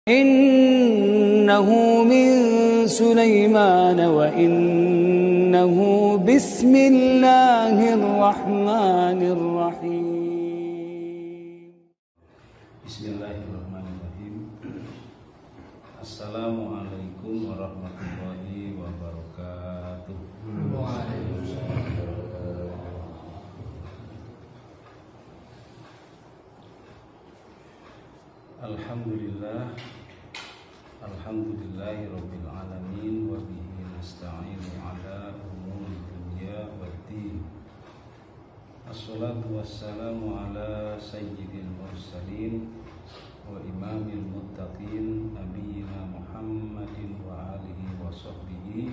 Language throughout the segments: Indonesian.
إنه من سليمان وإنه بسم الله الرحمن الرحيم. Bismillahirrahmanirrahim. Assalamualaikum warahmatullahi wabarakatuh. Alhamdulillah, alhamdulillahi rabbil alamin, wa bihi nasta'inu ala umuri dunya waddin. Assalatu wassalamu ala sayyidil mursalin wa imamil muttaqin nabiyyina Muhammadin wa alihi wa sahbihi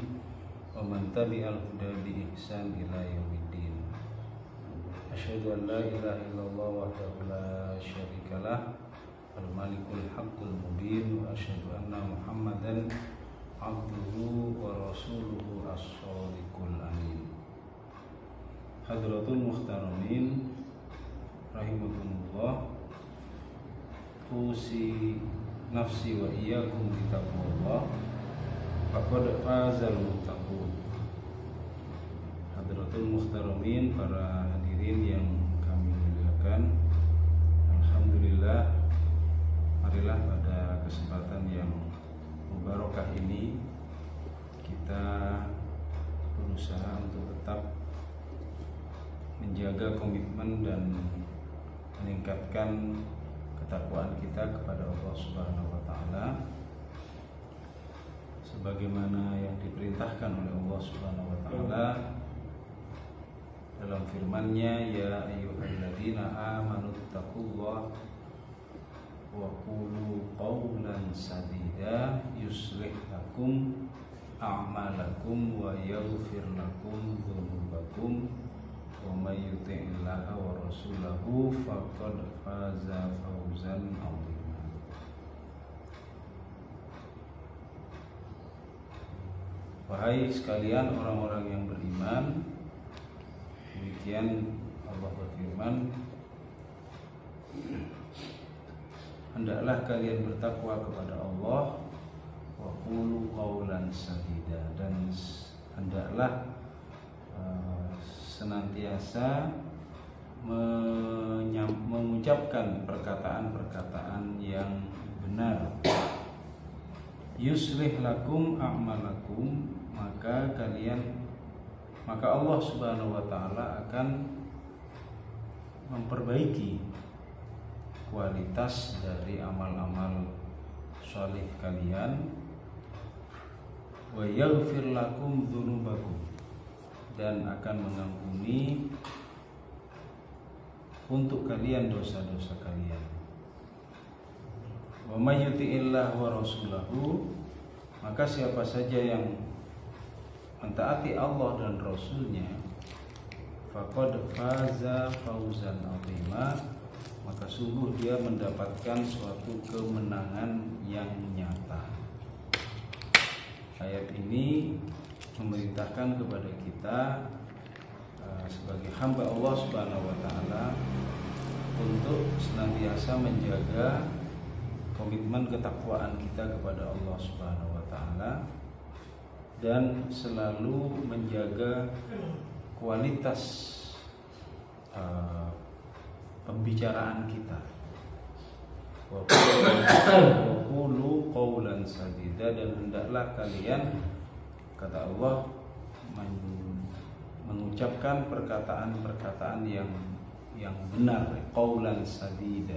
wa man tabi'al huda bi ihsan ila yaumiddin. Asyhadu an la ilaha illallah wahdahu la syarikalah al-malikul haqqul mubin, wa asyhadu anna Muhammadan abduhu wa rasuluhu as-shadiqul amin. Hadratul muhtaramin rahimakumullah, usi nafsi wa iyyakum bitaqwallah, faqad fazal muttaqun. Hadratul muhtaramin, para hadirin yang kami muliakan, alhamdulillah, marilah pada kesempatan yang mubarakah ini kita berusaha untuk tetap menjaga komitmen dan meningkatkan ketakwaan kita kepada Allah Subhanahu wa taala sebagaimana yang diperintahkan oleh Allah Subhanahu wa taala dalam firman-Nya, ya ayyuhalladzina amanu taqullaha wa qulu qawlan sadida yuslih lakum a'malakum wa yaghfir lakum dzunubakum wa may yuti'illaha wa rasulahu faqad faza fawzan 'azima. Wahai sekalian orang-orang yang beriman, demikian Allah berfirman, hendaklah kalian bertakwa kepada Allah, wa qulu qawlan sadida, dan hendaklah senantiasa mengucapkan perkataan-perkataan yang benar. Yuslih lakum a'malakum, maka Allah Subhanahu wa taala akan memperbaiki kualitas dari amal-amal shalih kalian. Wa yaghfir lakum dzunubakum, dan akan mengampuni untuk kalian dosa-dosa kalian. Wa may yuti'illah wa rasulahu, maka siapa saja yang mentaati Allah dan Rasulnya, faqad faza fawzan 'azima, maka sungguh dia mendapatkan suatu kemenangan yang nyata. Ayat ini memerintahkan kepada kita sebagai hamba Allah Subhanahu wa taala untuk senantiasa menjaga komitmen ketakwaan kita kepada Allah Subhanahu wa taala dan selalu menjaga kualitas pembicaraan kita. Wa qulu qawlan sadida, dan hendaklah kalian, kata Allah, mengucapkan perkataan-perkataan yang benar, qawlan sadida,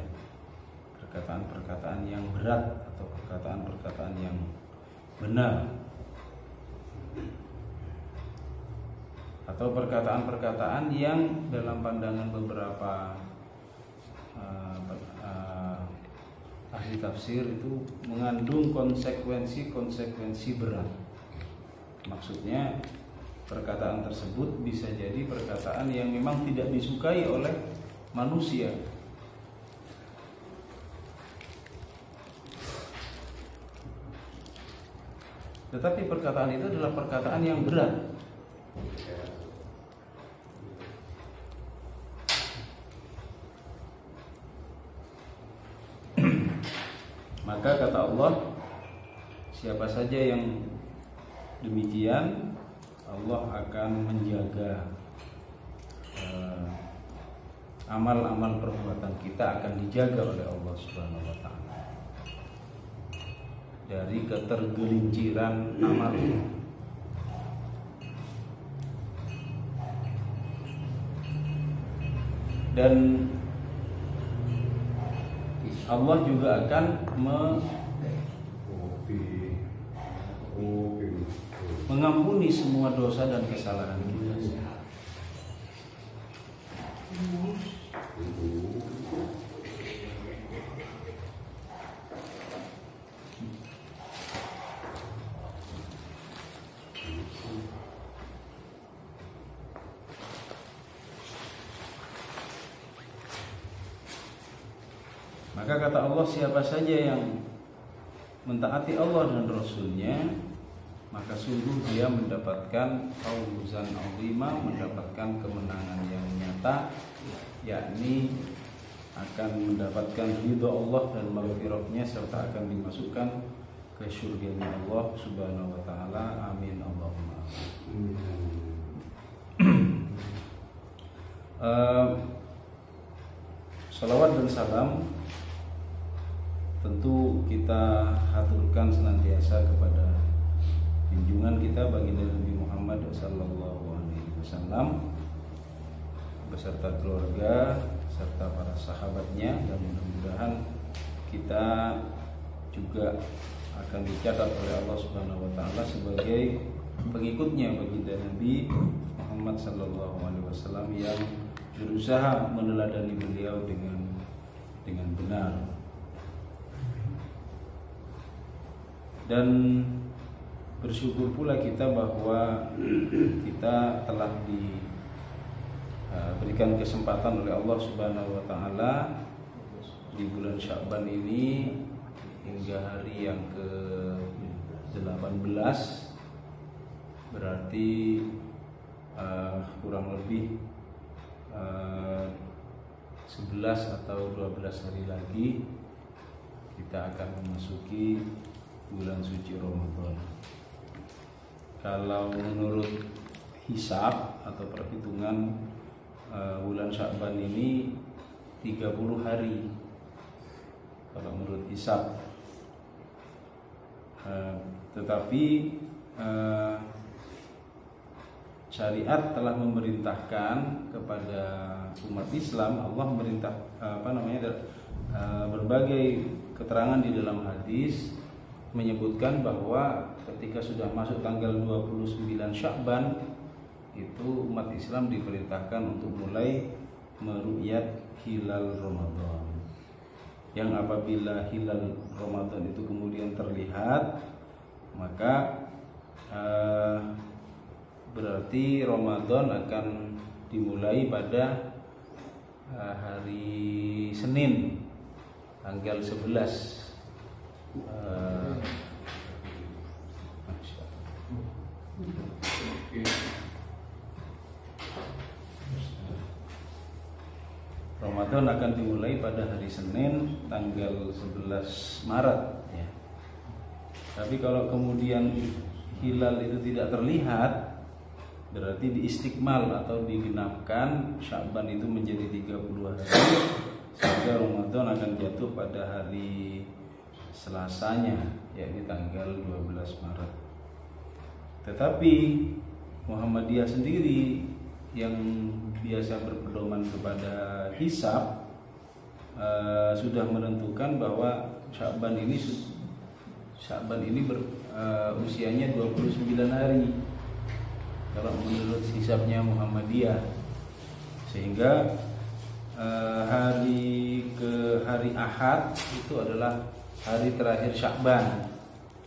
perkataan-perkataan yang berat atau perkataan-perkataan yang benar, atau perkataan-perkataan yang dalam pandangan beberapa ahli tafsir itu mengandung konsekuensi berat. Maksudnya perkataan tersebut bisa jadi perkataan yang memang tidak disukai oleh manusia, tetapi perkataan itu adalah perkataan yang berat. Maka kata Allah, siapa saja yang demikian, Allah akan menjaga amal-amal perbuatan kita akan dijaga oleh Allah Subhanahu wa taala dari ketergelinciran amal. Dan Allah juga akan mengampuni semua dosa dan kesalahan kita. Maka kata Allah, siapa saja yang mentaati Allah dan Rasulnya, maka sungguh dia mendapatkan fawzan azima, mendapatkan kemenangan yang nyata, yakni akan mendapatkan ridha Allah dan maghfirahnya serta akan dimasukkan ke surganya Allah Subhanahu wa taala. Amin Allahumma amin. Salawat dan salam tentu kita haturkan senantiasa kepada junjungan kita baginda Nabi Muhammad SAW beserta keluarga serta para sahabatnya, dan mudah-mudahan kita juga akan dicatat oleh Allah Subhanahu wa taala sebagai pengikutnya baginda Nabi Muhammad SAW yang berusaha meneladani beliau dengan benar. Dan bersyukur pula kita bahwa kita telah diberikan kesempatan oleh Allah Subhanahu wa taala di bulan Sya'ban ini hingga hari yang ke-18, berarti kurang lebih 11 atau 12 hari lagi kita akan memasuki bulan suci Ramadan. Kalau menurut hisab atau perhitungan bulan Sya'ban ini 30 hari kalau menurut hisab. Tetapi syariat telah memerintahkan kepada umat Islam, Allah memerintah berbagai keterangan di dalam hadis menyebutkan bahwa ketika sudah masuk tanggal 29 Sya'ban itu umat Islam diperintahkan untuk mulai meru'yat hilal Ramadan. Yang apabila hilal Ramadan itu kemudian terlihat, maka berarti Ramadan akan dimulai pada hari Senin tanggal 11 Ramadan akan dimulai pada hari Senin tanggal 11 Maret ya. Tapi kalau kemudian hilal itu tidak terlihat, berarti diistikmal atau digenapkan Sya'ban itu menjadi 30 hari, sehingga Ramadan akan jatuh pada hari Selasanya, yakni tanggal 12 Maret. Tetapi Muhammadiyah sendiri yang biasa berpedoman kepada hisab sudah menentukan bahwa Sya'ban ini usianya 29 hari kalau menurut hisabnya Muhammadiyah, sehingga hari Ahad itu adalah hari terakhir Sya'ban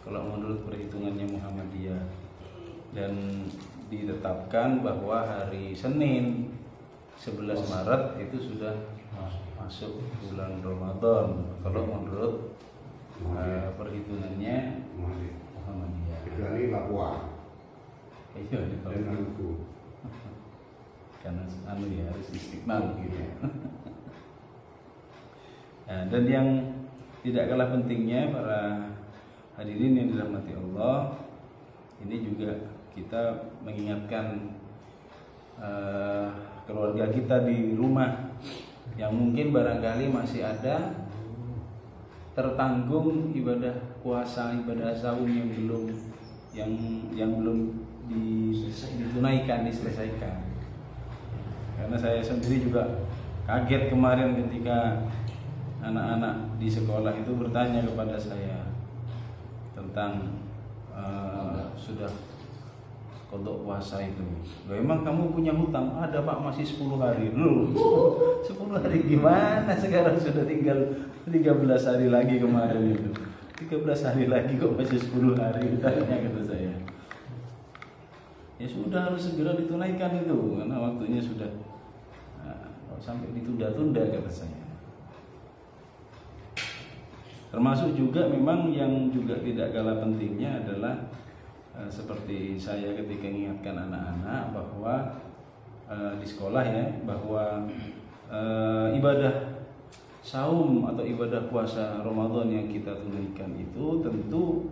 kalau menurut perhitungannya Muhammadiyah, dan ditetapkan bahwa hari Senin 11 Maret itu sudah masuk bulan Ramadan kalau menurut perhitungannya Muhammadiyah. Kecuali Papua. Iya, karena harus istiqmal gitu. Nah, dan yang tidak kalah pentingnya para hadirin yang dirahmati Allah, ini juga kita mengingatkan keluarga kita di rumah yang mungkin barangkali masih ada tertanggung ibadah puasa, ibadah saum yang belum ditunaikan, diselesaikan. Karena saya sendiri juga kaget kemarin ketika anak-anak di sekolah itu bertanya kepada saya tentang sudah kodok puasa itu. Loh, emang kamu punya hutang? Ada Pak, masih 10 hari. Loh, 10 hari gimana? Sekarang sudah tinggal 13 hari lagi kemarin itu. 13 hari lagi kok masih 10 hari, tanya kata saya. Ya sudah, harus segera ditunaikan itu karena waktunya sudah sampai ditunda-tunda kata saya. Termasuk juga memang yang juga tidak kalah pentingnya adalah seperti saya ketika mengingatkan anak-anak bahwa di sekolah ya, bahwa ibadah saum atau ibadah puasa Ramadan yang kita tunaikan itu tentu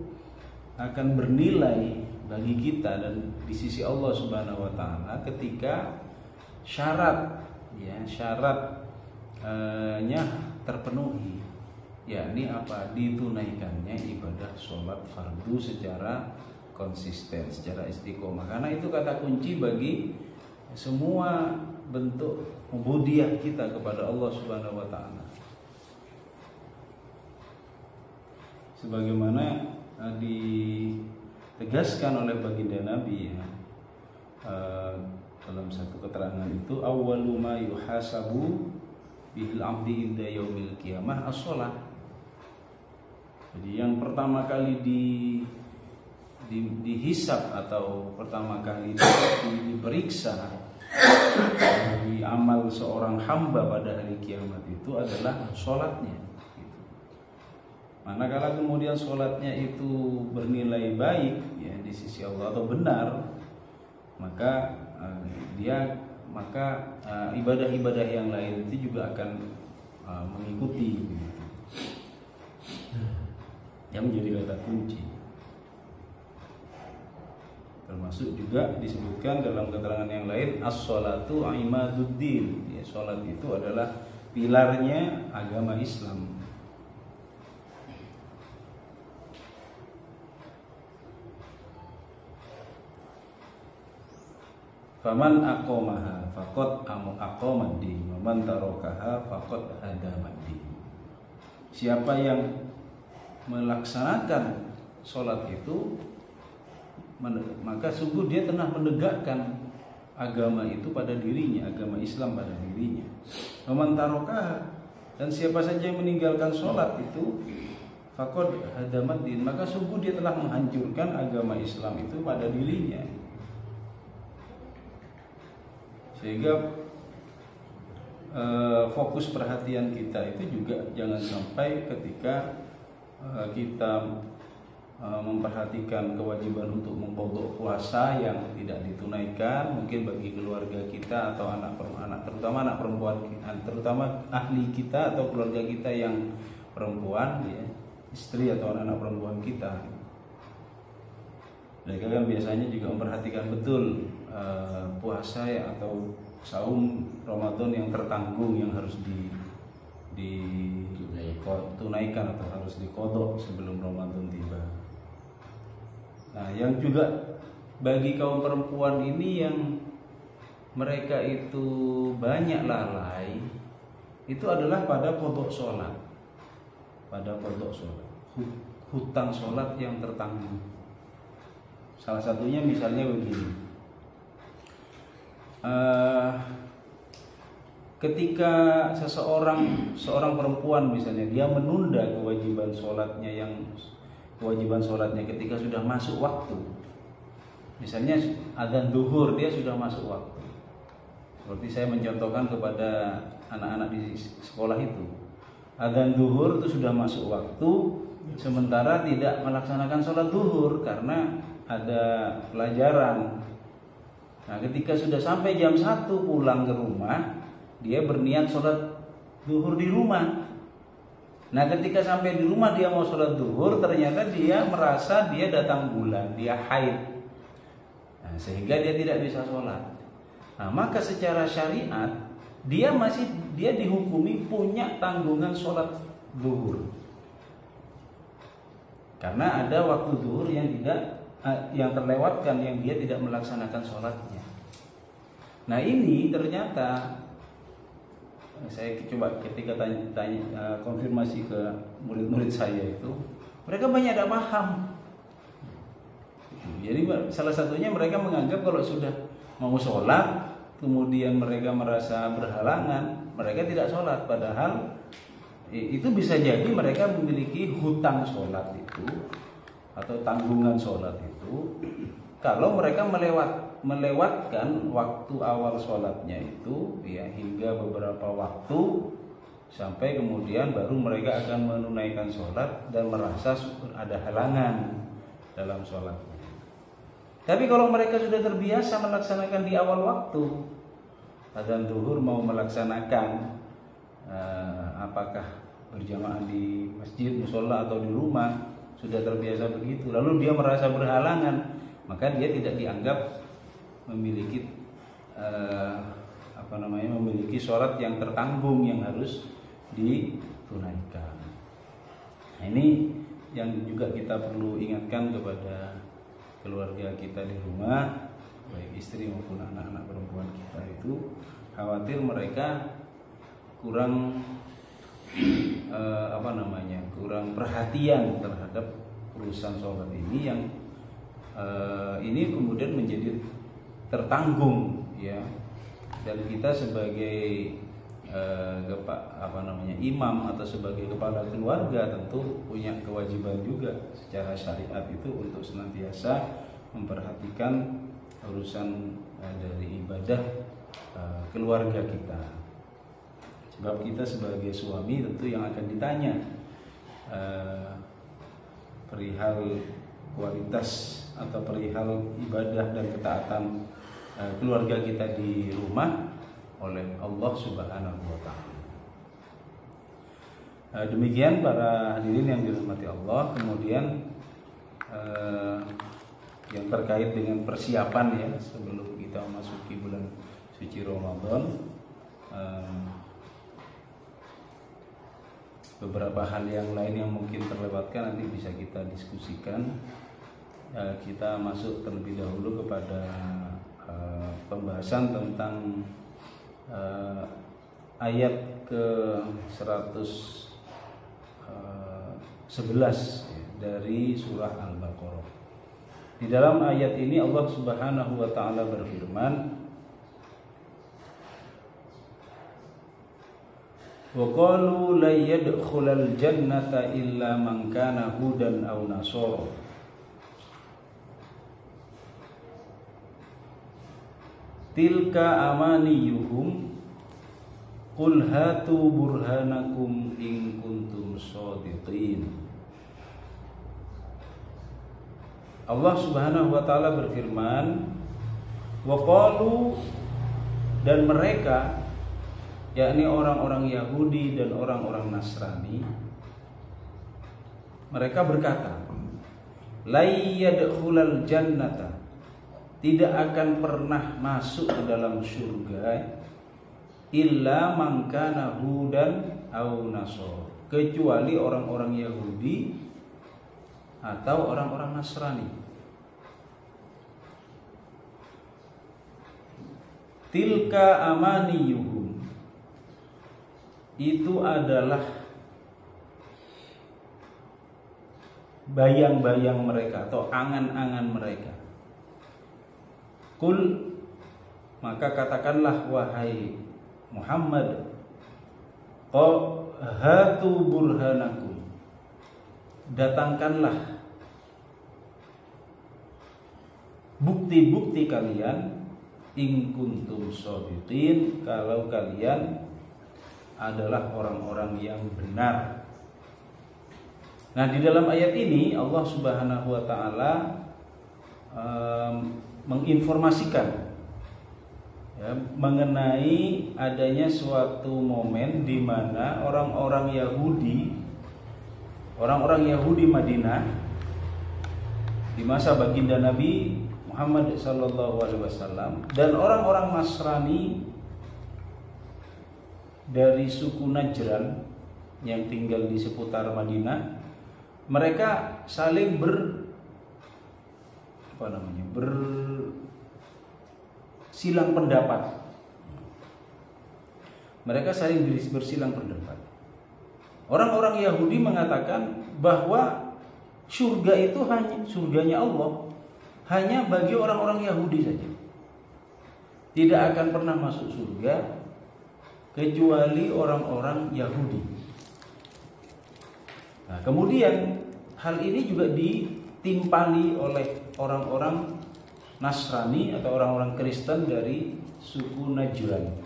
akan bernilai bagi kita dan di sisi Allah Subhanahu wa taala ketika syaratnya terpenuhi, yakni apa? Ditunaikannya ibadah sholat fardu secara konsisten, secara istiqomah. Karena itu kata kunci bagi semua bentuk ubudiyah kita kepada Allah Subhanahu wa taala. Sebagaimana ditegaskan oleh baginda Nabi ya, dalam satu keterangan itu, awwalu ma yuhasabu bihil abdi inda yaumil qiyamah as-shalah. Jadi yang pertama kali dihisab atau pertama kali diperiksa di amal seorang hamba pada hari kiamat itu adalah sholatnya. Manakala kemudian sholatnya itu bernilai baik ya di sisi Allah atau benar, maka ibadah-ibadah yang lain itu juga akan mengikuti. Yang menjadi kata kunci. Termasuk juga disebutkan dalam keterangan yang lain, as-sholatu imaduddin. Ya, sholat itu adalah pilarnya agama Islam. Faman aqomaha faqad aqomad-din, wa man tarakaha faqad hadamad-din. Siapa yang melaksanakan sholat itu, maka sungguh dia telah menegakkan agama itu pada dirinya, agama Islam pada dirinya. Wa man tarakaha, dan siapa saja yang meninggalkan sholat itu faqad hadamad-din, maka sungguh dia telah menghancurkan agama Islam itu pada dirinya. Sehingga fokus perhatian kita itu juga jangan sampai ketika kita memperhatikan kewajiban untuk mengqadha puasa yang tidak ditunaikan, mungkin bagi keluarga kita atau terutama anak perempuan, terutama ahli kita atau keluarga kita yang perempuan ya, istri atau anak perempuan kita. Mereka kan biasanya juga memperhatikan betul puasa ya, atau saum Ramadan yang tertanggung yang harus ditunaikan atau harus diqadha sebelum Ramadan tiba. Nah, yang juga bagi kaum perempuan ini yang mereka itu banyak lalai, itu adalah pada qadha sholat, hutang sholat yang tertanggung. Salah satunya misalnya begini, ketika seorang perempuan misalnya dia menunda kewajiban sholatnya ketika sudah masuk waktu, misalnya adzan zuhur dia sudah masuk waktu, seperti saya mencontohkan kepada anak-anak di sekolah itu, adzan zuhur itu sudah masuk waktu, sementara tidak melaksanakan sholat zuhur karena ada pelajaran. Nah, ketika sudah sampai jam 1 pulang ke rumah, dia berniat sholat zuhur di rumah. Nah, ketika sampai di rumah dia mau sholat zuhur, ternyata dia merasa dia datang bulan, dia haid. Nah, sehingga dia tidak bisa sholat. Nah, maka secara syariat dia dihukumi punya tanggungan sholat zuhur. Karena ada waktu zuhur yang terlewatkan, yang dia tidak melaksanakan sholatnya. Nah, ini ternyata saya coba ketika tanya konfirmasi ke murid-murid saya itu, mereka banyak tidak paham. Jadi salah satunya mereka menganggap kalau sudah mau sholat, kemudian mereka merasa berhalangan, mereka tidak sholat. Padahal itu bisa jadi mereka memiliki hutang sholat itu atau tanggungan sholat itu. Kalau mereka melewatkan waktu awal sholatnya itu, ya, hingga beberapa waktu sampai kemudian baru mereka akan menunaikan sholat dan merasa ada halangan dalam sholatnya. Tapi kalau mereka sudah terbiasa melaksanakan di awal waktu, adzan zuhur mau melaksanakan apakah berjamaah di masjid, musola atau di rumah, sudah terbiasa begitu, lalu dia merasa berhalangan, maka dia tidak dianggap memiliki memiliki sholat yang tertanggung yang harus ditunaikan. Nah, ini yang juga kita perlu ingatkan kepada keluarga kita di rumah, baik istri maupun anak-anak perempuan kita itu, khawatir mereka kurang kurang perhatian terhadap urusan sholat ini yang ini kemudian menjadi tertanggung, ya, dan kita sebagai imam atau sebagai kepala keluarga tentu punya kewajiban juga secara syariat itu untuk senantiasa memperhatikan urusan dari ibadah keluarga kita. Sebab kita sebagai suami tentu yang akan ditanya perihal kualitas atau perihal ibadah dan ketaatan keluarga kita di rumah oleh Allah Subhanahu wa taala. Demikian para hadirin yang dirahmati Allah. Kemudian yang terkait dengan persiapan, ya, sebelum kita memasuki bulan suci Ramadan, beberapa hal yang lain yang mungkin terlewatkan nanti bisa kita diskusikan. Kita masuk terlebih dahulu kepada pembahasan tentang ayat ke 111 dari surah Al-Baqarah. Di dalam ayat ini Allah Subhanahu wa taala berfirman, wa qalu la yadkhulal jannata illa man kana hudan aw nasara. Tilka amaniyuhum qul hatu burhanakum in kuntum shadiqin. Allah Subhanahu wa taala berfirman, wa qalu, dan mereka, yakni orang-orang Yahudi dan orang-orang Nasrani, mereka berkata, la yadkhulal jannata, tidak akan pernah masuk ke dalam surga, illa man kana hudan aw nasara, kecuali orang-orang Yahudi atau orang-orang Nasrani. Tilka amaniyuhum, itu adalah bayang-bayang mereka atau angan-angan mereka. Kul, maka katakanlah wahai Muhammad, hatu burhanakum, datangkanlah bukti-bukti kalian, in kuntum shadiqin, kalau kalian adalah orang-orang yang benar. Nah, di dalam ayat ini Allah Subhanahu wa taala menginformasikan, ya, mengenai adanya suatu momen di mana orang-orang Yahudi orang-orang Yahudi Madinah di masa baginda Nabi Muhammad SAW dan orang-orang Nasrani dari suku Najran yang tinggal di seputar Madinah, mereka saling bersilang pendapat. Mereka saling bersilang pendapat. Orang-orang Yahudi mengatakan bahwa surga itu hanya surganya Allah hanya bagi orang-orang Yahudi saja. Tidak akan pernah masuk surga kecuali orang-orang Yahudi. Nah, kemudian hal ini juga ditimpali oleh orang-orang Nasrani atau orang-orang Kristen dari suku Najran,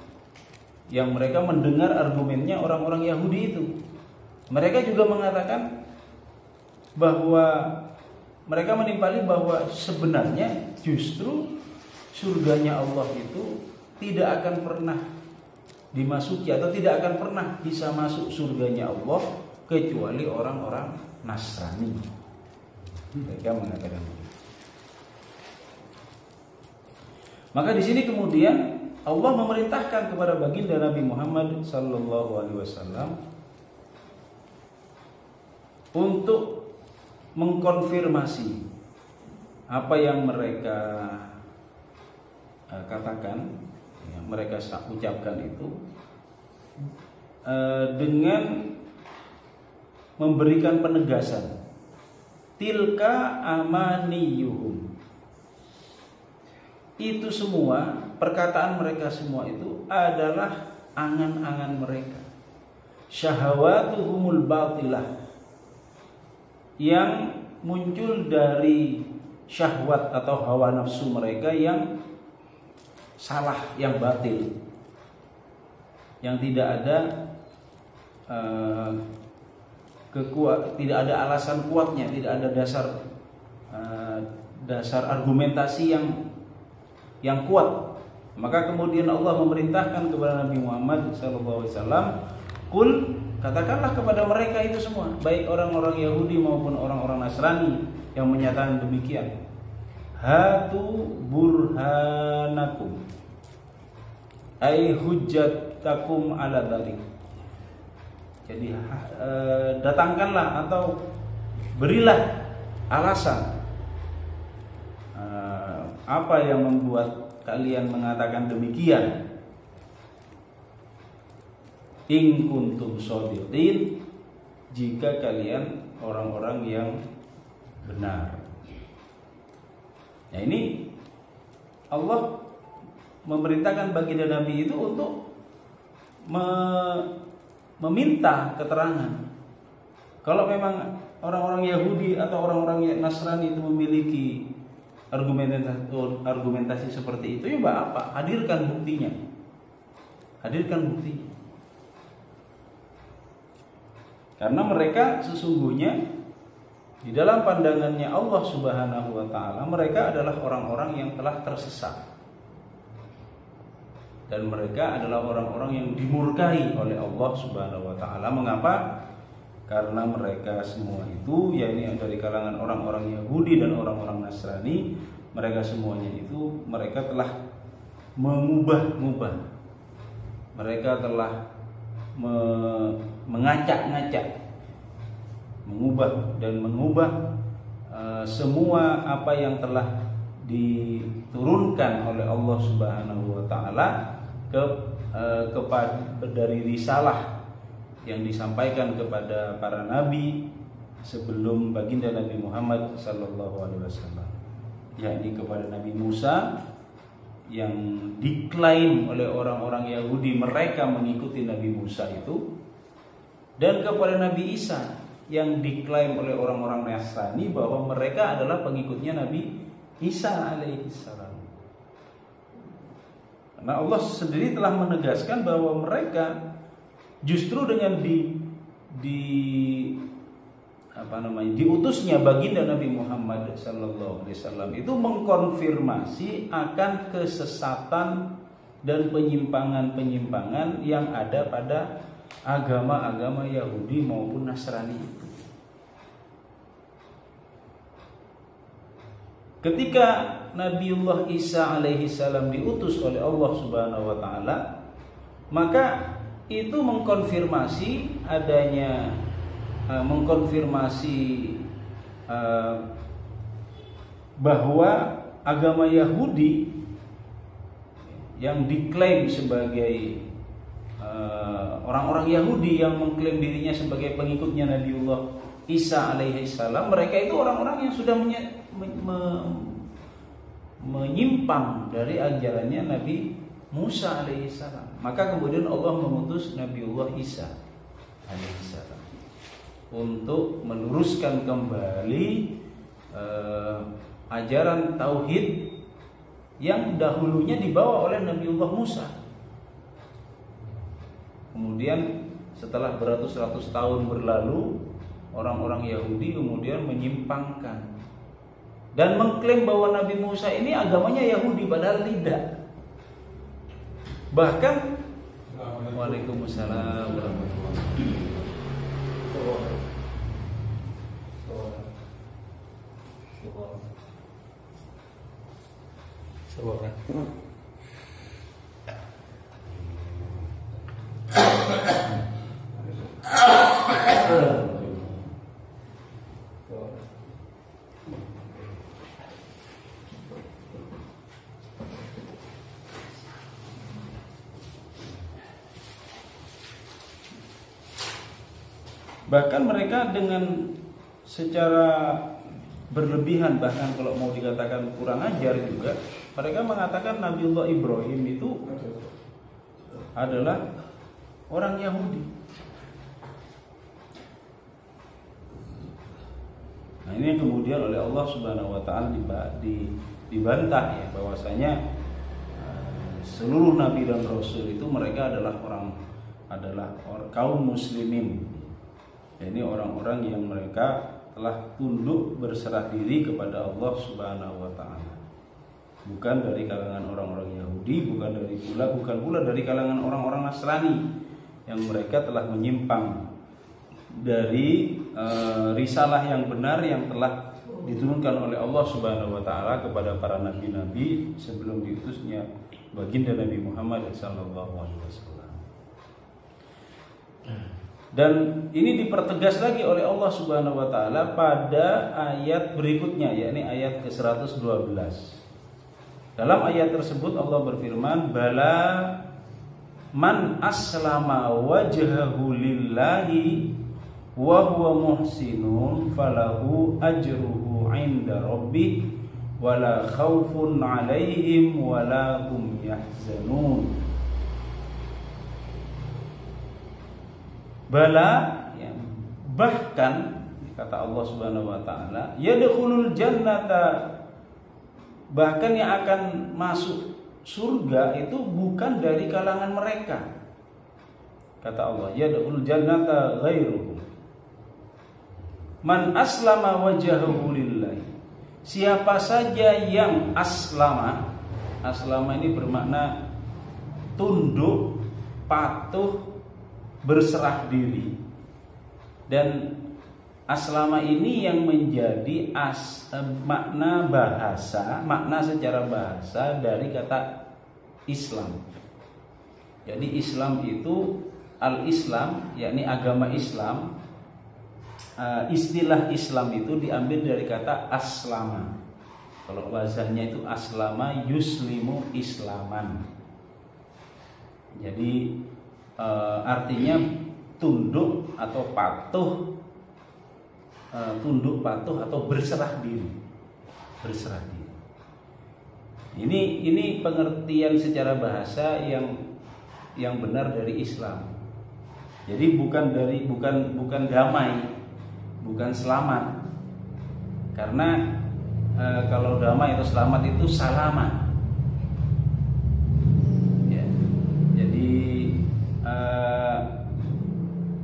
yang mereka mendengar argumennya orang-orang Yahudi itu. Mereka juga mengatakan bahwa mereka menimpali bahwa sebenarnya justru surganya Allah itu tidak akan pernah dimasuki atau tidak akan pernah bisa masuk surganya Allah kecuali orang-orang Nasrani. Mereka mengatakan begitu. Maka di sini kemudian Allah memerintahkan kepada baginda Nabi Muhammad SAW untuk mengkonfirmasi apa yang mereka katakan, yang mereka ucapkan itu, dengan memberikan penegasan. Tilka amaniyuhum. Itu semua, perkataan mereka semua itu adalah angan-angan mereka. Syahawatuhumul batilah, yang muncul dari syahwat atau hawa nafsu mereka yang salah, yang batil, yang tidak ada tidak ada alasan kuatnya, tidak ada dasar argumentasi yang kuat. Maka kemudian Allah memerintahkan kepada Nabi Muhammad SAW, "Qul," katakanlah kepada mereka itu semua, baik orang-orang Yahudi maupun orang-orang Nasrani yang menyatakan demikian, "Hatu burhanakum, ai hujjatakum ala dzalik." Jadi datangkanlah atau berilah alasan apa yang membuat kalian mengatakan demikian. In kuntum shodiqin, jika kalian orang-orang yang benar. Nah, ini Allah memerintahkan baginda Nabi itu untuk meminta keterangan. Kalau memang orang-orang Yahudi atau orang-orang Nasrani itu memiliki argumentasi seperti itu, ya apa? Hadirkan buktinya. Hadirkan buktinya. Karena mereka sesungguhnya di dalam pandangannya Allah Subhanahu wa taala, mereka adalah orang-orang yang telah tersesat. Dan mereka adalah orang-orang yang dimurkai oleh Allah Subhanahu wa taala. Mengapa? Karena mereka semua itu, yakni dari kalangan orang-orang Yahudi dan orang-orang Nasrani, mereka semuanya itu mereka telah mengubah-ubah. Mereka telah mengacak-ngacak, mengubah semua apa yang telah diturunkan oleh Allah Subhanahu wa taala kepada dari risalah yang disampaikan kepada para nabi sebelum baginda Nabi Muhammad sallallahu alaihi wasallam, yakni kepada Nabi Musa yang diklaim oleh orang-orang Yahudi mereka mengikuti Nabi Musa itu, dan kepada Nabi Isa yang diklaim oleh orang-orang Nasrani bahwa mereka adalah pengikutnya Nabi Isa alaihissalam. Karena Allah sendiri telah menegaskan bahwa mereka justru dengan diutusnya baginda Nabi Muhammad sallallahu alaihi wasallam itu mengkonfirmasi akan kesesatan dan penyimpangan-penyimpangan yang ada pada agama-agama Yahudi maupun Nasrani itu. ketika Nabiullah Isa alaihi salam diutus oleh Allah Subhanahu wa taala, maka itu mengkonfirmasi adanya bahwa agama Yahudi yang diklaim sebagai orang-orang Yahudi yang mengklaim dirinya sebagai pengikutnya Nabiullah Isa alaihi salam, mereka itu orang-orang yang sudah menyimpang dari ajarannya Nabi Musa alaihi salam. Maka kemudian Allah mengutus Nabiullah Isa alaihi salam untuk meluruskan kembali ajaran tauhid yang dahulunya dibawa oleh Nabiullah Musa. Kemudian setelah beratus-ratus tahun berlalu, orang-orang Yahudi kemudian menyimpangkan dan mengklaim bahwa Nabi Musa ini agamanya Yahudi, padahal tidak. Bahkan Waalaikumsalam warahmatullahi wabarakatuh. Bahkan mereka dengan secara berlebihan, bahkan kalau mau dikatakan kurang ajar juga, mereka mengatakan Nabiullah Ibrahim itu adalah orang Yahudi. Nah, ini yang kemudian oleh Allah Subhanahu wa taala dibantah ya, bahwasanya seluruh nabi dan rasul itu mereka adalah kaum muslimin. Ini orang-orang yang mereka telah tunduk berserah diri kepada Allah Subhanahu wa taala. Bukan dari kalangan orang-orang Yahudi, bukan pula dari kalangan orang-orang Nasrani yang mereka telah menyimpang dari risalah yang benar yang telah diturunkan oleh Allah Subhanahu wa taala kepada para nabi-nabi sebelum diutusnya baginda Nabi Muhammad sallallahu alaihi wasallam. Dan ini dipertegas lagi oleh Allah Subhanahu wa taala pada ayat berikutnya, yakni ayat ke-112. Dalam ayat tersebut Allah berfirman, "Bala man aslama wajhahu lillahi wa huwa muhsinun falahu ajruhu 'inda rabbih wala khaufun 'alaihim wala hum yahzanun." Bala ya, bahkan kata Allah Subhanahu wa taala, yadkhulul jannata, bahkan yang akan masuk surga itu bukan dari kalangan mereka. Kata Allah, yadkhulul jannata ghairuhum man aslama wajhahu lillahi. Siapa saja yang aslama ini bermakna tunduk, patuh, berserah diri. Dan aslama ini yang menjadi makna secara bahasa dari kata Islam. Jadi Islam itu al-Islam, yakni agama Islam. Istilah Islam itu diambil dari kata aslama. Kalau bahasanya itu aslama yuslimu islaman. Jadi artinya tunduk atau patuh, atau berserah diri. Ini pengertian secara bahasa yang benar dari Islam. Jadi bukan damai, bukan selamat. Karena kalau damai atau selamat itu salaman. Ya. Jadi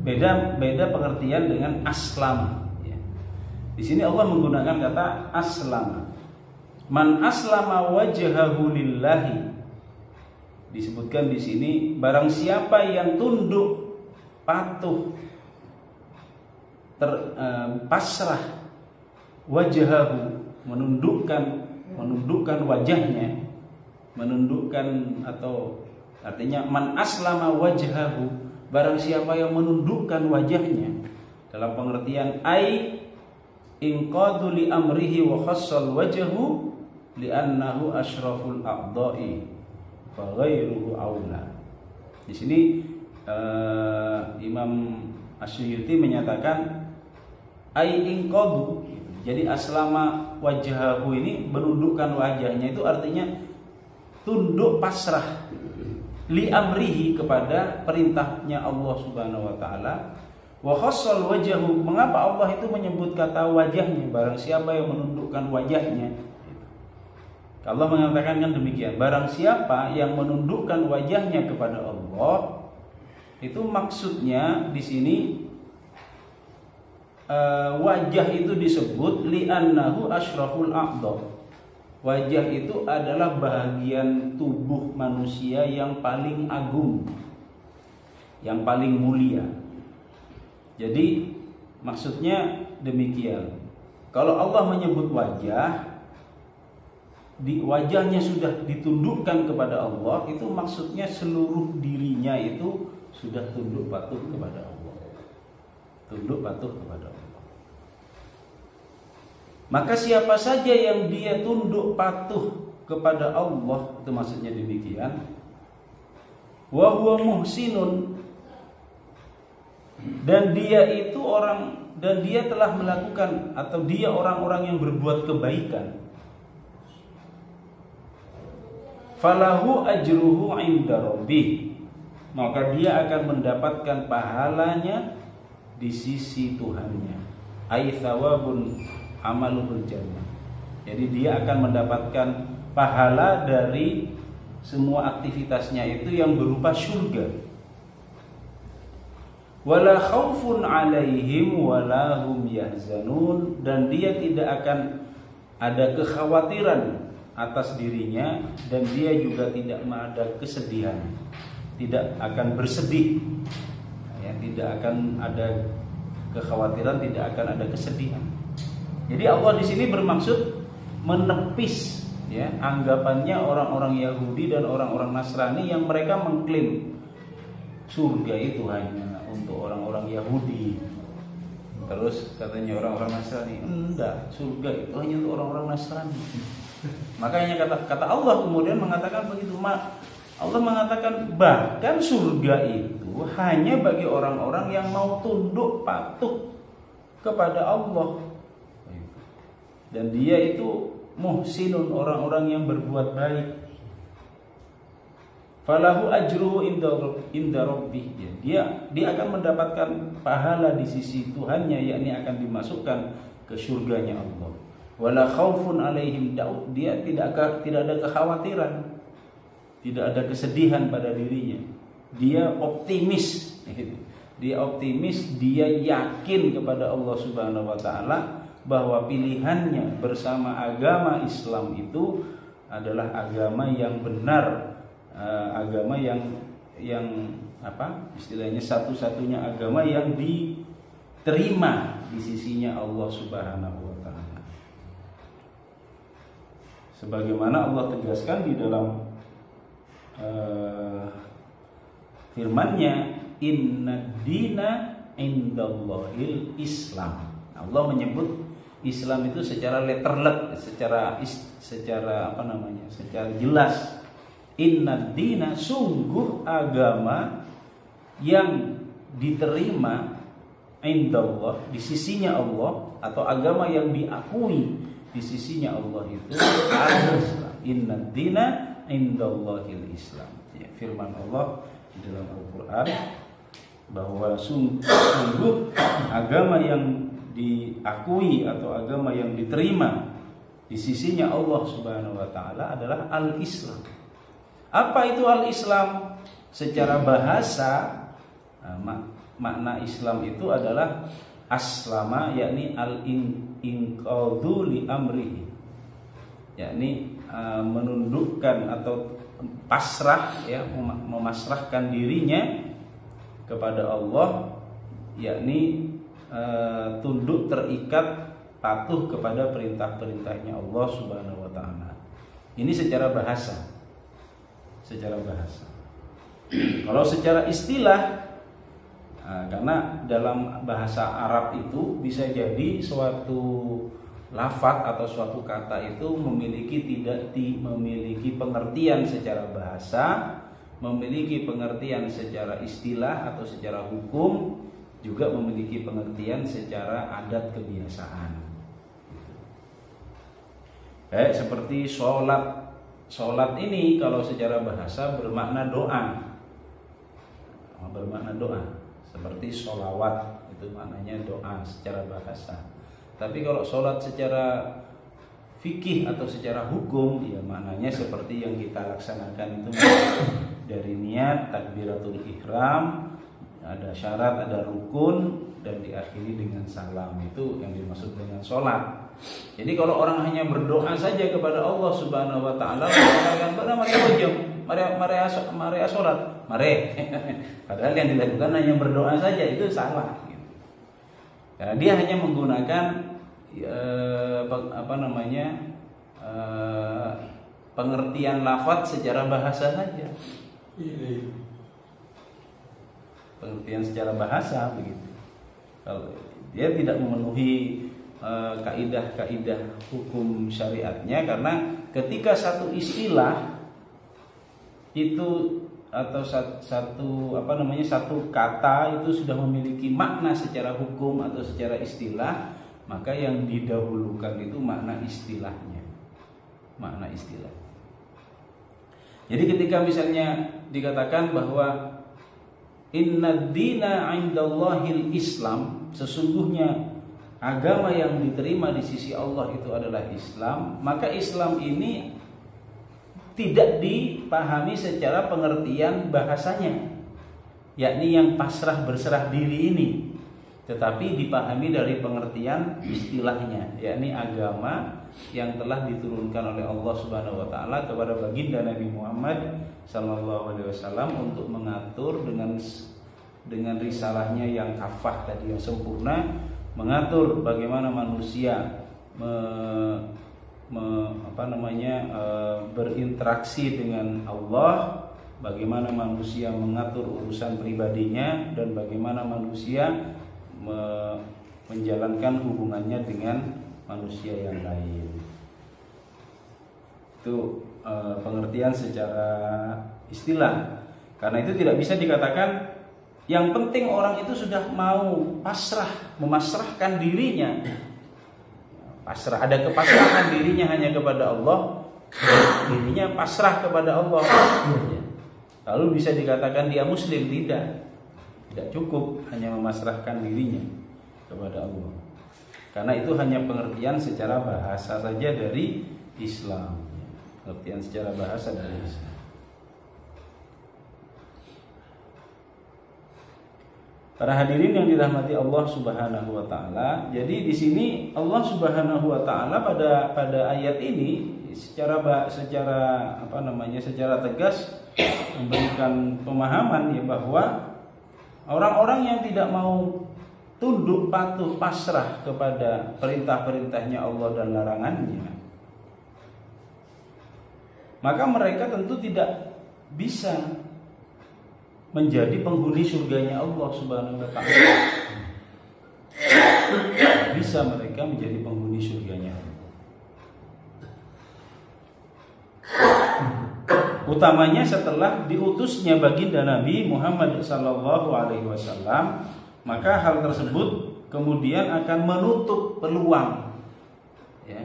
beda pengertian dengan aslama. Ya. Di sini Allah menggunakan kata aslama. Man aslama wajhahu lillahi. Disebutkan di sini barang siapa yang tunduk, patuh, pasrah wajhahu, menundukkan wajahnya, atau artinya man aslama wajhahu, barang siapa yang menundukkan wajahnya, dalam pengertian ai inqadu li amrihi wa khassal wajhu li'annahu asyraful a'dha'i fa ghairuhu aula. Di sini Imam Asyuyuti menyatakan ai inqadu, jadi aslama wajhahu ini menundukkan wajahnya, itu artinya tunduk pasrah li amrihi, kepada perintahnya Allah Subhanahu wa taala. Wa khassal wajhahu, mengapa Allah itu menyebut kata wajahnya? Barang siapa yang menundukkan wajahnya, Allah mengatakan kan demikian, barang siapa yang menundukkan wajahnya kepada Allah, itu maksudnya di sini wajah itu disebut li'annahu asyraful a'dha. Wajah itu adalah bahagian tubuh manusia yang paling agung, yang paling mulia. Jadi maksudnya demikian. Kalau Allah menyebut wajah, wajahnya sudah ditundukkan kepada Allah, itu maksudnya seluruh dirinya itu sudah tunduk patuh kepada Allah. Tunduk patuh kepada Allah. Maka siapa saja yang dia tunduk patuh kepada Allah, itu maksudnya demikian. Wa huwa muhsinun, dan dia telah melakukan, atau dia orang-orang yang berbuat kebaikan. Falahu ajruhu 'inda rabbih, maka dia akan mendapatkan pahalanya di sisi Tuhannya. Ai thawabun amaluhul jannah. Jadi dia akan mendapatkan pahala dari semua aktivitasnya itu yang berupa surga. Wala khaufun 'alaihim wala hum yahzanun, dan dia tidak akan ada kekhawatiran atas dirinya, dan dia juga tidak ada kesedihan, tidak akan bersedih, ya, tidak akan ada kekhawatiran, tidak akan ada kesedihan. Jadi Allah di sini bermaksud menepis, ya, anggapannya orang-orang Yahudi dan orang-orang Nasrani yang mereka mengklaim surga itu hanya untuk orang-orang Yahudi. Terus katanya orang-orang Nasrani, enggak, surga itu hanya untuk orang-orang Nasrani. Makanya kata Allah kemudian mengatakan begitu. Allah mengatakan bahkan surga itu hanya bagi orang-orang yang mau tunduk patuh kepada Allah. Dan dia itu muhsinun, orang-orang yang berbuat baik. Falahu ajruhu inda rabbih, dia akan mendapatkan pahala di sisi Tuhannya, yakni akan dimasukkan ke surganya Allah. Wala khaufun alaihim, dia tidak ada kekhawatiran, tidak ada kesedihan pada dirinya. Dia optimis, dia yakin kepada Allah Subhanahu wa taala bahwa pilihannya bersama agama Islam itu adalah agama yang benar, agama yang istilahnya satu-satunya agama yang diterima di sisinya Allah Subhanahu wa taala. Sebagaimana Allah tegaskan di dalam firman-Nya, innad-dina indallahil Islam. Allah menyebut Islam itu secara letterlet, secara jelas. Innad-dina, sungguh agama yang diterima indallah, di sisinya Allah, atau agama yang diakui di sisinya Allah itu adalah Islam. Innad-dina indallahil Islam. Ya, firman Allah di dalam Al-Qur'an bahwa sungguh agama yang diakui atau agama yang diterima di sisinya Allah Subhanahu wa taala adalah al-Islam. Apa itu al-Islam? Secara bahasa, makna Islam itu adalah aslama, yakni al-inqadhu li amrihi, yakni menundukkan atau pasrah, ya, memasrahkan dirinya kepada Allah, yakni tunduk terikat patuh kepada perintah-perintahnya Allah Subhanahu wa taala. Ini secara bahasa. Secara bahasa. Kalau secara istilah, karena dalam bahasa Arab itu bisa jadi suatu lafaz atau suatu kata itu memiliki pengertian secara bahasa, memiliki pengertian secara istilah atau secara hukum, juga memiliki pengertian secara adat kebiasaan. Seperti sholat. Sholat ini kalau secara bahasa bermakna doa. Bermakna doa. Seperti sholawat, itu maknanya doa secara bahasa. Tapi kalau sholat secara fikih atau secara hukum, ya maknanya seperti yang kita laksanakan itu dari niat, takbiratul ihram, ada syarat, ada rukun, dan diakhiri dengan salam. Itu yang dimaksud dengan sholat. Jadi kalau orang hanya berdoa saja kepada Allah Subhanahu wa taala, mengatakan mari sholat, mari. Padahal yang dilakukan hanya berdoa saja, itu salah. Karena dia hanya menggunakan pengertian lafaz secara bahasa saja. Pengertian secara bahasa begitu. Kalau dia tidak memenuhi kaidah-kaidah hukum syariatnya, karena ketika satu istilah itu atau satu kata itu sudah memiliki makna secara hukum atau secara istilah, maka yang didahulukan itu makna istilahnya. Makna istilah. Jadi ketika misalnya dikatakan bahwa inna dina 'indallahil Islam, sesungguhnya agama yang diterima di sisi Allah itu adalah Islam, maka Islam ini tidak dipahami secara pengertian bahasanya, yakni yang pasrah berserah diri ini, tetapi dipahami dari pengertian istilahnya, yakni agama yang telah diturunkan oleh Allah Subhanahu wa taala kepada baginda Nabi Muhammad sallallahu alaihi wasallam untuk mengatur dengan risalahnya yang kafah tadi, yang sempurna, mengatur bagaimana manusia berinteraksi dengan Allah, bagaimana manusia mengatur urusan pribadinya, dan bagaimana manusia menjalankan hubungannya dengan manusia yang lain. Itu pengertian secara istilah. Karena itu tidak bisa dikatakan yang penting orang itu sudah mau memasrahkan dirinya. Pasrah, ada kepasrahan dirinya hanya kepada Allah, dirinya pasrah kepada Allah. Lalu bisa dikatakan dia muslim? Tidak cukup hanya memasrahkan dirinya kepada Allah. Karena itu hanya pengertian secara bahasa saja dari Islam. Pengertian secara bahasa dari Islam. Para hadirin yang dirahmati Allah Subhanahu wa taala, jadi di sini Allah Subhanahu wa taala pada ayat ini secara tegas memberikan pemahaman ya bahwa orang-orang yang tidak mau tunduk patuh pasrah kepada perintah-perintahnya Allah dan larangannya, maka mereka tentu tidak bisa menjadi penghuni surganya Allah Subhanahu wa taala. Bisa mereka menjadi penghuni surganya Allah. Utamanya setelah diutusnya baginda Nabi Muhammad sallallahu alaihi wasallam, maka hal tersebut kemudian akan menutup peluang. Ya.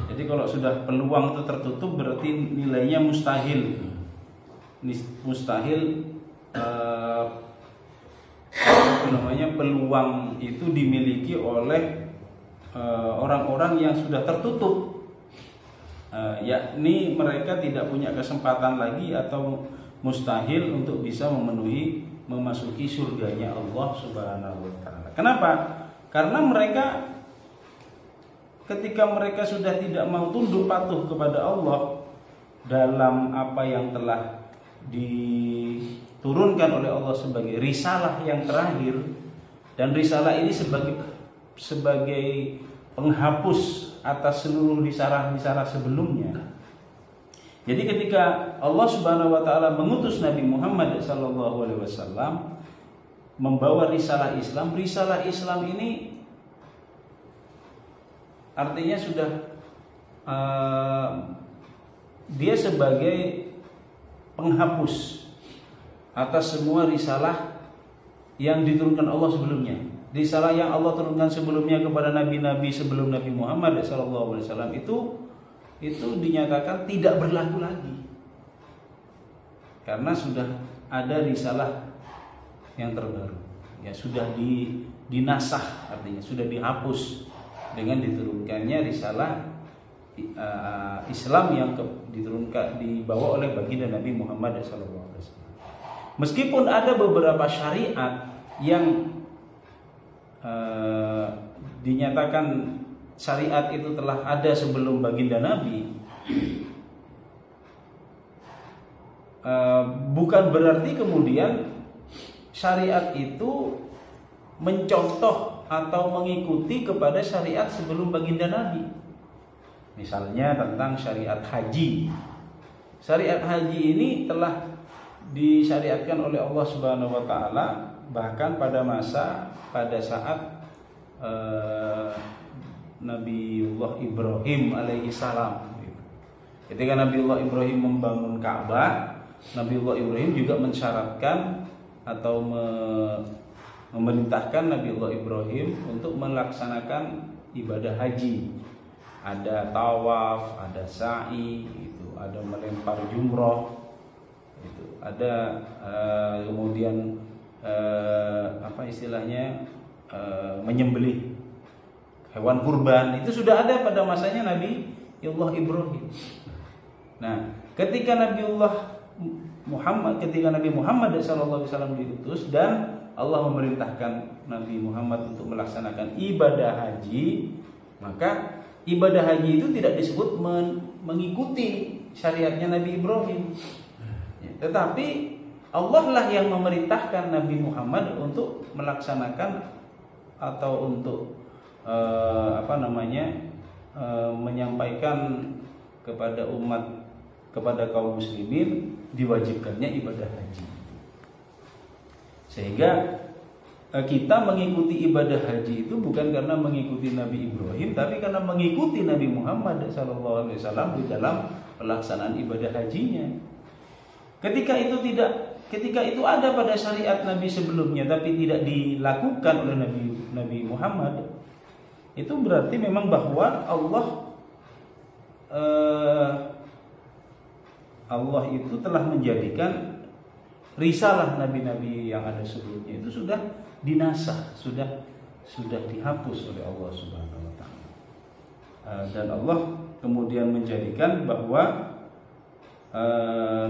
Jadi kalau sudah peluang itu tertutup, berarti nilainya mustahil. Peluang itu dimiliki oleh orang-orang yang sudah tertutup, yakni mereka tidak punya kesempatan lagi atau mustahil untuk bisa memasuki surganya Allah Subhanahu wa taala. Kenapa? Karena mereka ketika mereka sudah tidak mau tunduk patuh kepada Allah dalam apa yang telah diturunkan oleh Allah sebagai risalah yang terakhir, dan risalah ini sebagai penghapus atas seluruh risalah-risalah sebelumnya. Jadi ketika Allah Subhanahu wa taala mengutus Nabi Muhammad sallallahu alaihi wasallam membawa risalah Islam ini artinya sudah dia sebagai penghapus atas semua risalah yang diturunkan Allah sebelumnya. Risalah yang Allah turunkan sebelumnya kepada nabi-nabi sebelum Nabi Muhammad SAW itu dinyatakan tidak berlaku lagi, karena sudah ada risalah yang terbaru, ya sudah dinasah, artinya sudah dihapus dengan diturunkannya risalah Islam yang dibawa oleh baginda Nabi Muhammad SAW. Meskipun ada beberapa syariat yang dinyatakan syariat itu telah ada sebelum baginda Nabi, bukan berarti kemudian syariat itu mencontoh atau mengikuti kepada syariat sebelum baginda Nabi. Misalnya tentang syariat haji. Syariat haji ini telah disyariatkan oleh Allah Subhanahu wa taala bahkan pada saat Nabiullah Ibrahim alaihi salam. Ketika Nabiullah Ibrahim membangun Ka'bah, Nabiullah Ibrahim juga mensyaratkan atau memerintahkan Nabiullah Ibrahim untuk melaksanakan ibadah haji. Ada tawaf, ada sa'i, itu ada melempar jumroh, itu ada kemudian menyembelih hewan kurban. Itu sudah ada pada masanya Nabiullah Ibrahim. Nah, ketika Nabi Muhammad SAW diutus dan Allah memerintahkan Nabi Muhammad untuk melaksanakan ibadah haji, maka ibadah haji itu tidak disebut mengikuti syariatnya Nabi Ibrahim, tetapi Allah lah yang memerintahkan Nabi Muhammad untuk melaksanakan atau untuk menyampaikan kepada kepada kaum muslimin diwajibkannya ibadah haji. Sehingga kita mengikuti ibadah haji itu bukan karena mengikuti Nabi Ibrahim, tapi karena mengikuti Nabi Muhammad SAW di dalam pelaksanaan ibadah hajinya. Ketika itu ada pada syariat Nabi sebelumnya tapi tidak dilakukan oleh Nabi Muhammad, itu berarti memang bahwa Allah itu telah menjadikan risalah nabi-nabi yang ada sebelumnya itu sudah dinasah, sudah dihapus oleh Allah Subhanahu wa taala. Dan Allah kemudian menjadikan bahwa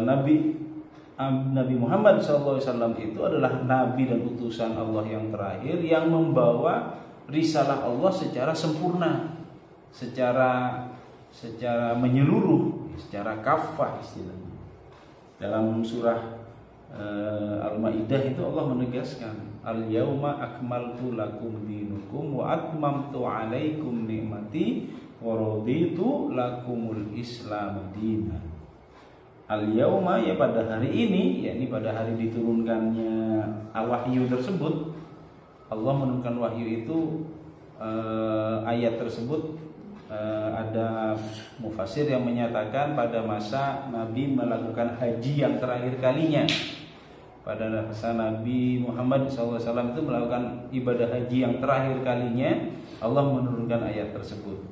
Nabi Muhammad SAW itu adalah nabi dan utusan Allah yang terakhir yang membawa risalah Allah secara sempurna, secara menyeluruh, secara kafah istilahnya. Dalam surah Al-Maidah itu Allah menegaskan, al-yauma akmaltu lakum dinukum wa atmamtu alaikum ni'mati wa raditu lakumul islam dinan. Al-yauma, ya pada hari ini, yakni pada hari diturunkannya wahyu tersebut, Allah menurunkan wahyu itu, ayat tersebut ada mufassir yang menyatakan pada masa Nabi melakukan haji yang terakhir kalinya. Pada masa Nabi Muhammad SAW itu melakukan ibadah haji yang terakhir kalinya, Allah menurunkan ayat tersebut.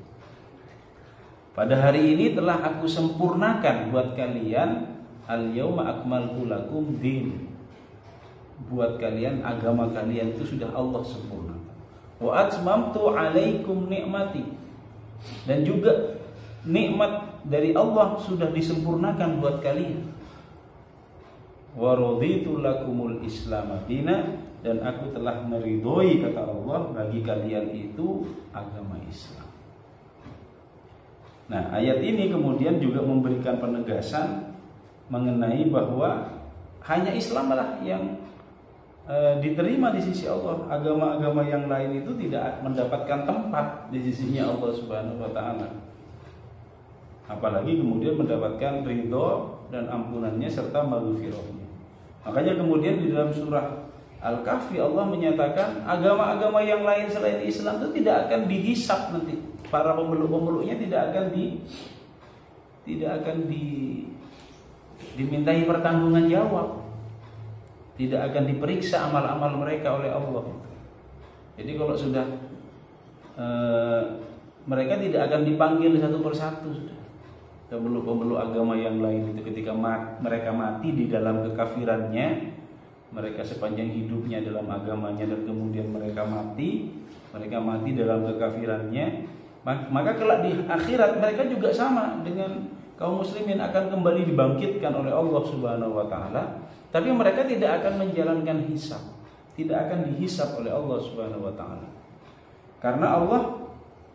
Pada hari ini telah aku sempurnakan buat kalian, al-yauma akmaltu lakum din. Buat kalian, agama kalian itu sudah Allah sempurnakan. Wa atmamtu alaikum ni'mati. Dan juga nikmat dari Allah sudah disempurnakan buat kalian. Wa raditu lakumul islam dinan, dan aku telah meridhoi, kata Allah, bagi kalian itu agama Islam. Nah, ayat ini kemudian juga memberikan penegasan mengenai bahwa hanya Islamlah yang diterima di sisi Allah. Agama-agama yang lain itu tidak mendapatkan tempat di sisinya Allah Subhanahu wa taala. Apalagi kemudian mendapatkan ridho dan ampunannya serta maghfirahnya. Makanya kemudian di dalam surah Al-Kahfi Allah menyatakan agama-agama yang lain selain Islam itu tidak akan dihisap nanti. Para pemeluk-pemeluknya tidak akan dimintai pertanggungan jawab. Tidak akan diperiksa amal-amal mereka oleh Allah. Jadi kalau sudah mereka tidak akan dipanggil satu persatu sudah. Pemeluk-pemeluk agama yang lain itu ketika mereka mati di dalam kekafirannya, mereka sepanjang hidupnya dalam agamanya dan kemudian mereka mati dalam kekafirannya, maka kelak di akhirat mereka juga sama dengan kaum muslimin akan kembali dibangkitkan oleh Allah Subhanahu wa taala, tapi mereka tidak akan menjalankan hisab, tidak akan dihisab oleh Allah Subhanahu wa taala. Karena Allah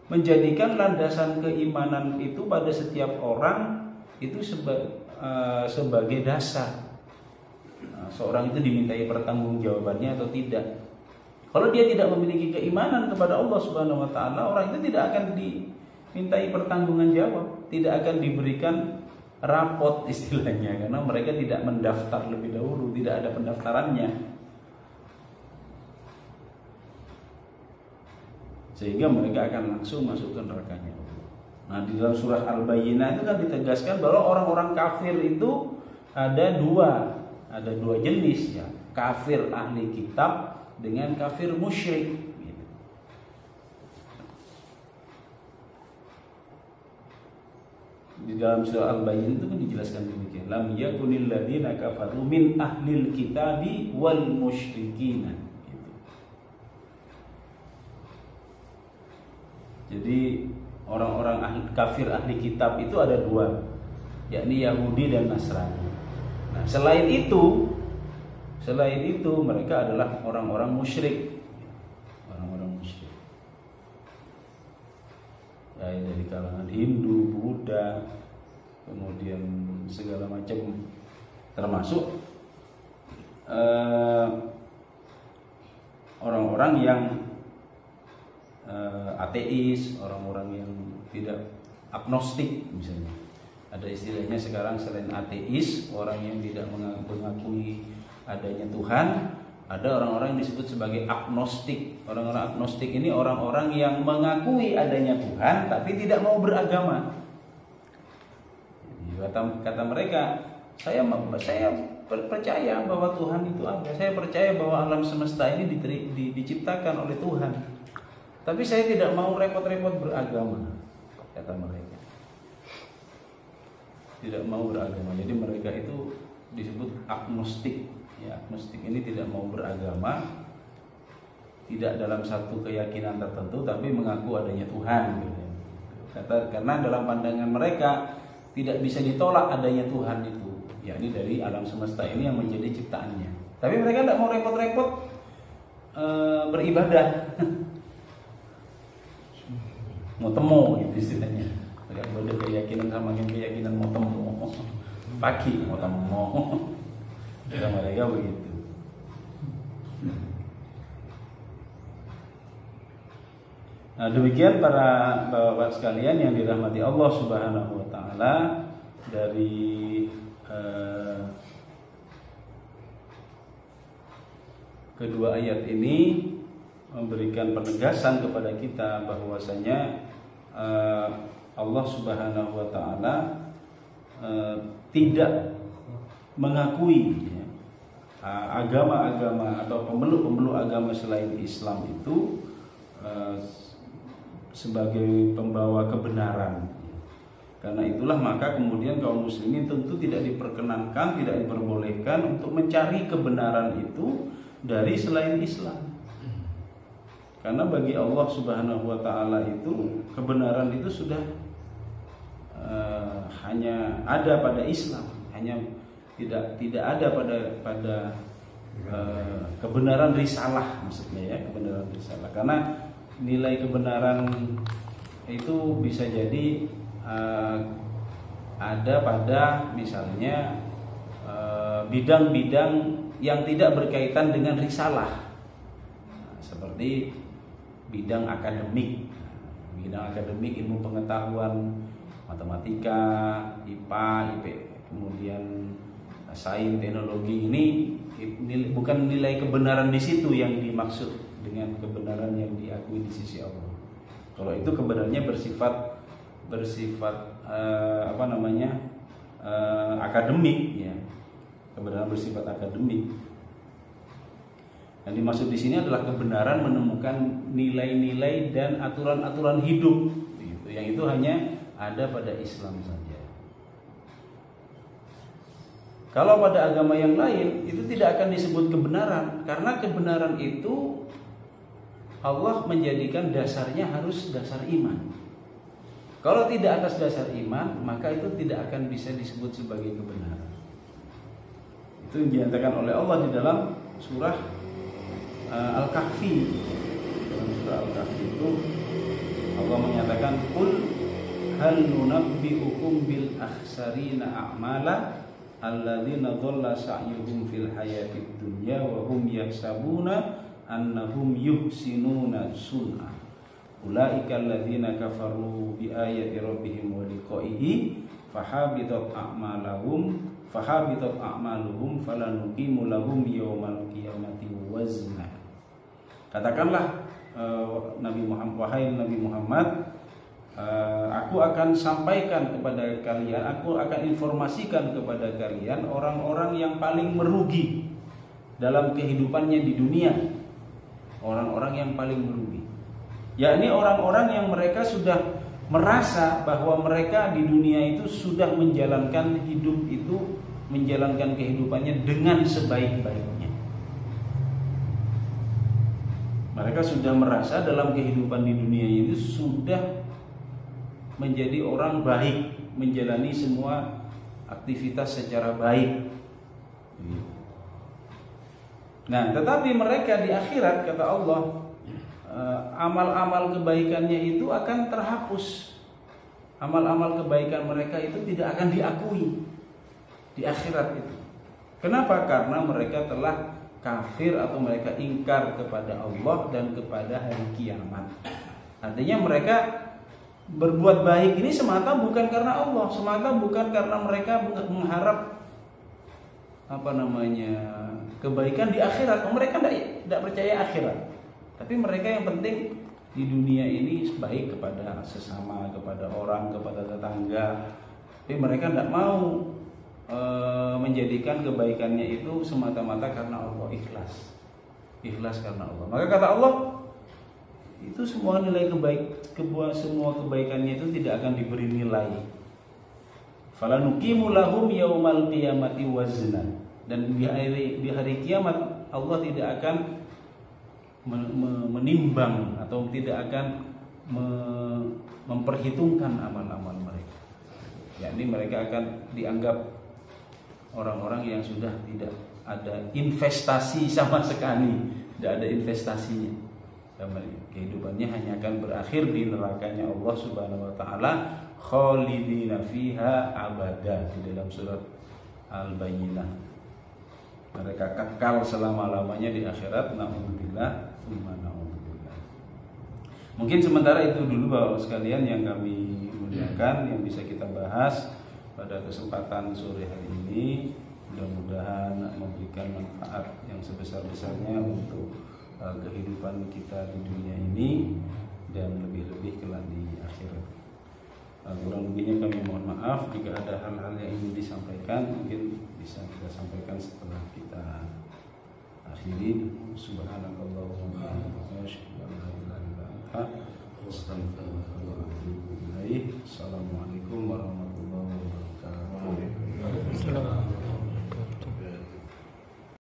menjadikan landasan keimanan itu pada setiap orang itu sebagai dasar. Seorang itu dimintai pertanggungjawabannya atau tidak. Kalau dia tidak memiliki keimanan kepada Allah Subhanahu wa taala, orang itu tidak akan dimintai pertanggungan jawab, tidak akan diberikan rapot istilahnya, karena mereka tidak mendaftar lebih dahulu, tidak ada pendaftarannya. Sehingga mereka akan langsung masuk ke nerakanya. Nah, di dalam surah Al-Bayyinah itu kan ditegaskan bahwa orang-orang kafir itu ada dua jenis ya, kafir ahli kitab dengan kafir musyrik. Di dalam surah Al-Bayyinah itu kan dijelaskan demikian. Lam yakunil ladzina kafaru min ahlil kitabi wal musyrikin. Jadi orang-orang kafir ahli kitab itu ada dua, yakni Yahudi dan Nasrani. Nah, selain itu mereka adalah orang-orang musyrik. Orang-orang musyrik. Ya, dari kalangan Hindu, Buddha, kemudian segala macam, termasuk orang-orang yang ateis, orang-orang yang tidak agnostik misalnya. Ada istilahnya sekarang selain ateis, orang yang tidak mengakui adanya Tuhan, ada orang-orang yang disebut sebagai agnostik. Orang-orang agnostik ini orang-orang yang mengakui adanya Tuhan tapi tidak mau beragama. Kata mereka, saya percaya bahwa Tuhan itu ada. Saya percaya bahwa alam semesta ini diciptakan oleh Tuhan. Tapi saya tidak mau repot-repot beragama, kata mereka. Tidak mau beragama. Jadi mereka itu disebut agnostik. Ya, agnostik ini tidak mau beragama, tidak dalam satu keyakinan tertentu, tapi mengaku adanya Tuhan. Karena dalam pandangan mereka tidak bisa ditolak adanya Tuhan itu, yakni dari alam semesta ini yang menjadi ciptaannya. Tapi mereka tidak mau repot-repot beribadah. Mau temu gitu istilahnya. Mereka beda keyakinan sama keyakinan mau temu. Pagi mau temu. Kata mereka begitu. Nah, demikian para bapak sekalian yang dirahmati Allah Subhanahu wa taala, dari kedua ayat ini memberikan penegasan kepada kita bahwasanya Allah Subhanahu wa taala tidak mengakui agama-agama atau pemeluk-pemeluk agama selain Islam itu sebagai pembawa kebenaran. Karena itulah maka kemudian kaum muslimin tentu tidak diperkenankan, tidak diperbolehkan untuk mencari kebenaran itu dari selain Islam. Karena bagi Allah Subhanahu wa taala itu kebenaran itu sudah hanya ada pada Islam, hanya tidak ada pada kebenaran risalah, maksudnya ya, kebenaran risalah. Karena nilai kebenaran itu bisa jadi ada pada misalnya bidang-bidang yang tidak berkaitan dengan risalah. Seperti bidang akademik. Bidang akademik ilmu pengetahuan, matematika, IPA, IP, kemudian sains, teknologi, ini bukan nilai kebenaran di situ yang dimaksud dengan kebenaran yang diakui di sisi Allah. Kalau itu kebenarannya bersifat akademik, ya. Kebenaran bersifat akademik. Yang dimaksud di sini adalah kebenaran menemukan nilai-nilai dan aturan-aturan hidup, gitu. Yang itu hanya ada pada Islam saja. Kalau pada agama yang lain itu tidak akan disebut kebenaran, karena kebenaran itu Allah menjadikan dasarnya harus dasar iman. Kalau tidak atas dasar iman, maka itu tidak akan bisa disebut sebagai kebenaran. Itu yang dinyatakan oleh Allah di dalam surah Al-Kahfi. Dalam surah Al-Kahfi itu Allah menyatakan, "Qul hal nunabbi'ukum bil akhsarina a'mala alladzina dhalla sa'yuhum fil hayatid dunya wa hum yahsabuna annahum yuhsinuna sun'a. Ulaika alladzina kafaru bi ayati rabbihim wa liqa'ihi fahabitat a'maluhum falanuqimu lahum yawmal qiyamati wazna." Katakanlah wahai Nabi Muhammad, aku akan sampaikan kepada kalian, aku akan informasikan kepada kalian orang-orang yang paling merugi dalam kehidupannya di dunia. Orang-orang yang paling merugi, yakni orang-orang yang mereka sudah merasa bahwa mereka di dunia itu sudah menjalankan hidup itu, menjalankan kehidupannya dengan sebaik-baiknya. Mereka sudah merasa dalam kehidupan di dunia itu sudah menjadi orang baik, menjalani semua aktivitas secara baik. Nah, tetapi mereka di akhirat, kata Allah, amal-amal kebaikannya itu akan terhapus. Amal-amal kebaikan mereka itu tidak akan diakui di akhirat itu. Kenapa? Karena mereka telah kafir atau mereka ingkar kepada Allah dan kepada hari kiamat. Artinya mereka berbuat baik ini semata bukan karena Allah, semata bukan karena mereka mengharap kebaikan di akhirat. Mereka tidak percaya akhirat, tapi mereka yang penting di dunia ini baik kepada sesama, kepada orang, kepada tetangga. Tapi mereka tidak mau menjadikan kebaikannya itu semata-mata karena Allah, ikhlas karena Allah. Maka kata Allah, itu semua nilai semua kebaikannya itu tidak akan diberi nilai. Falanuqimu lahum yaumal qiyamati wazna. Dan di hari kiamat Allah tidak akan menimbang atau tidak akan memperhitungkan amal-amal mereka. Yakni mereka akan dianggap orang-orang yang sudah tidak ada investasi sama sekali, tidak ada investasinya. Kehidupannya hanya akan berakhir di nerakanya Allah Subhanahu wa taala, khalidina fiha abada, di dalam surat Al-Bayyinah. Mereka kekal selama-lamanya di akhirat. Na'udzubillah, tsumma na'udzubillah. Mungkin sementara itu dulu Bapak sekalian yang kami muliakan, yang bisa kita bahas pada kesempatan sore hari ini. Mudah-mudahan memberikan manfaat yang sebesar-besarnya untuk kehidupan kita di dunia ini dan lebih-lebih kelak di akhirat. Kurang lebihnya kami mohon maaf. Jika ada hal-hal yang ingin disampaikan, mungkin bisa kita sampaikan setelah kita akhiri. Subhanakallahumma wa bihamdika.